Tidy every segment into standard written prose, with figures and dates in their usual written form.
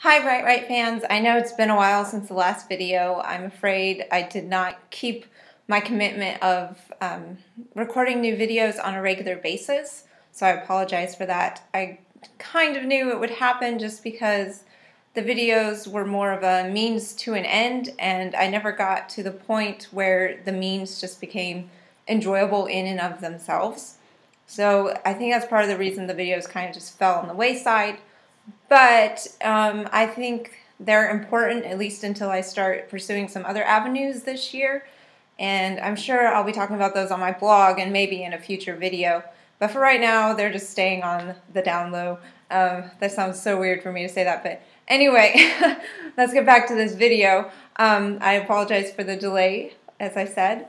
Hi Write fans, I know it's been a while since the last video. I'm afraid I did not keep my commitment of recording new videos on a regular basis, so I apologize for that. I kind of knew it would happen just because the videos were more of a means to an end, and I never got to the point where the means just became enjoyable in and of themselves. So I think that's part of the reason the videos kind of just fell on the wayside. But I think they're important, at least until I start pursuing some other avenues this year. And I'm sure I'll be talking about those on my blog and maybe in a future video. But for right now, they're just staying on the down low. That sounds so weird for me to say that, but anyway, let's get back to this video. I apologize for the delay, as I said.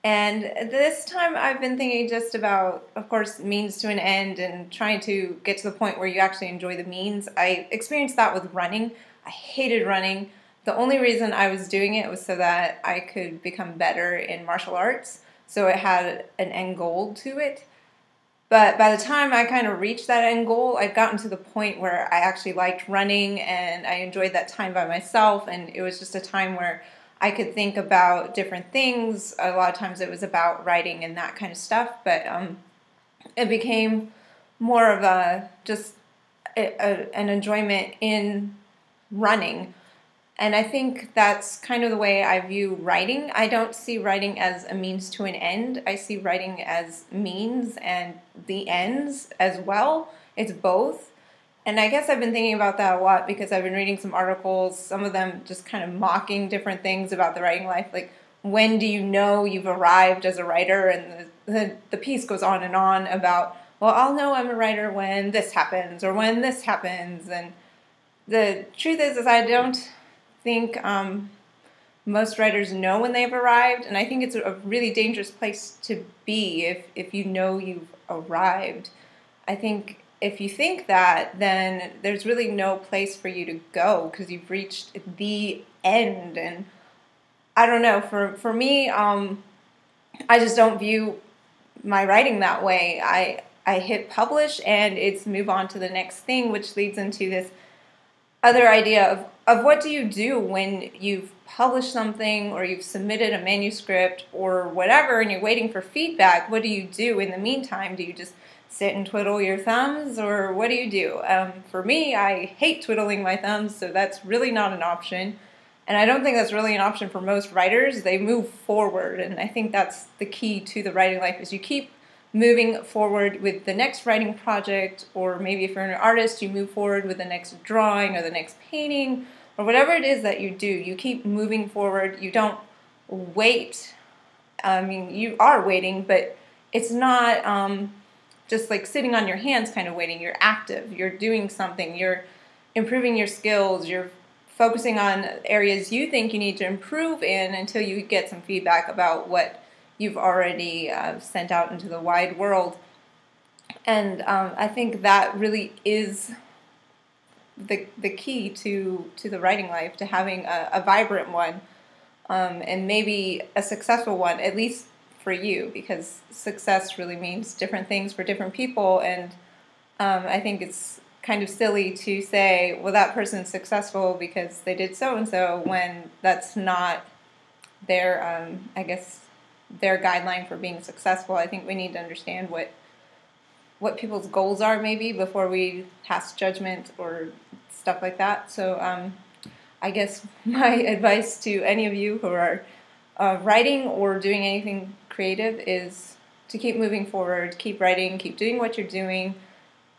And this time I've been thinking just about, of course, means to an end and trying to get to the point where you actually enjoy the means. I experienced that with running. I hated running. The only reason I was doing it was so that I could become better in martial arts. So it had an end goal to it. But by the time I kind of reached that end goal, I'd gotten to the point where I actually liked running and I enjoyed that time by myself, and it was just a time where I could think about different things. A lot of times it was about writing and that kind of stuff, but it became more of an enjoyment in running. And I think that's kind of the way I view writing. I don't see writing as a means to an end. I see writing as means and the ends as well. It's both. And I guess I've been thinking about that a lot because I've been reading some articles, some of them just kind of mocking different things about the writing life. Like, when do you know you've arrived as a writer? And the piece goes on and on about, well, I'll know I'm a writer when this happens or when this happens. And the truth is I don't think most writers know when they've arrived, and I think it's a really dangerous place to be if you know you've arrived. I think if you think that, then there's really no place for you to go because you've reached the end. And I don't know, for me, I just don't view my writing that way. I hit publish and it's move on to the next thing, which leads into this other idea of what do you do when you've published something or you've submitted a manuscript or whatever and you're waiting for feedback. What do you do in the meantime? Do you just sit and twiddle your thumbs, or what do you do? For me, I hate twiddling my thumbs, so that's really not an option. And I don't think that's really an option for most writers. They move forward, and I think that's the key to the writing life, is you keep moving forward with the next writing project, or maybe if you're an artist, you move forward with the next drawing or the next painting, or whatever it is that you do. You keep moving forward. You don't wait. I mean, you are waiting, but it's not just like sitting on your hands kind of waiting. You're active. You're doing something. You're improving your skills. You're focusing on areas you think you need to improve in until you get some feedback about what you've already sent out into the wide world. And I think that really is the key to the writing life, to having a vibrant one, and maybe a successful one, at least for you, because success really means different things for different people. And I think it's kind of silly to say, well, that person's successful because they did so-and-so, when that's not their, I guess, their guideline for being successful. I think we need to understand what people's goals are, maybe, before we pass judgment or stuff like that. So I guess my advice to any of you who are writing or doing anything creative is to keep moving forward, keep writing, keep doing what you're doing.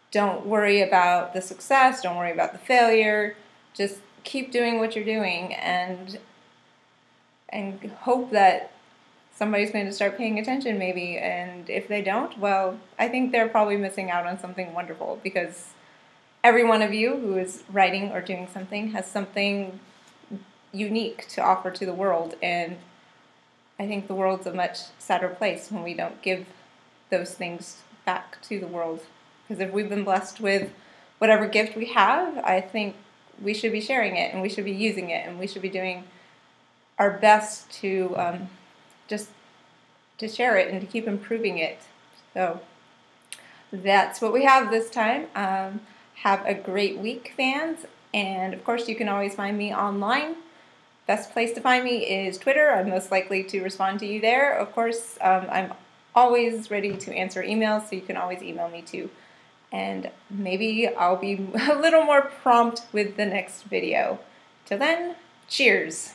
Don't worry about the success, don't worry about the failure. Just keep doing what you're doing, and hope that somebody's going to start paying attention, maybe. And if they don't, well, I think they're probably missing out on something wonderful, because every one of you who is writing or doing something has something unique to offer to the world. And I think the world's a much sadder place when we don't give those things back to the world. Because if we've been blessed with whatever gift we have, I think we should be sharing it, and we should be using it, and we should be doing our best to just to share it and to keep improving it. So that's what we have this time. Have a great week, fans. And of course, you can always find me online. Best place to find me is Twitter. I'm most likely to respond to you there. Of course, I'm always ready to answer emails, so you can always email me too. And maybe I'll be a little more prompt with the next video. Till then, cheers!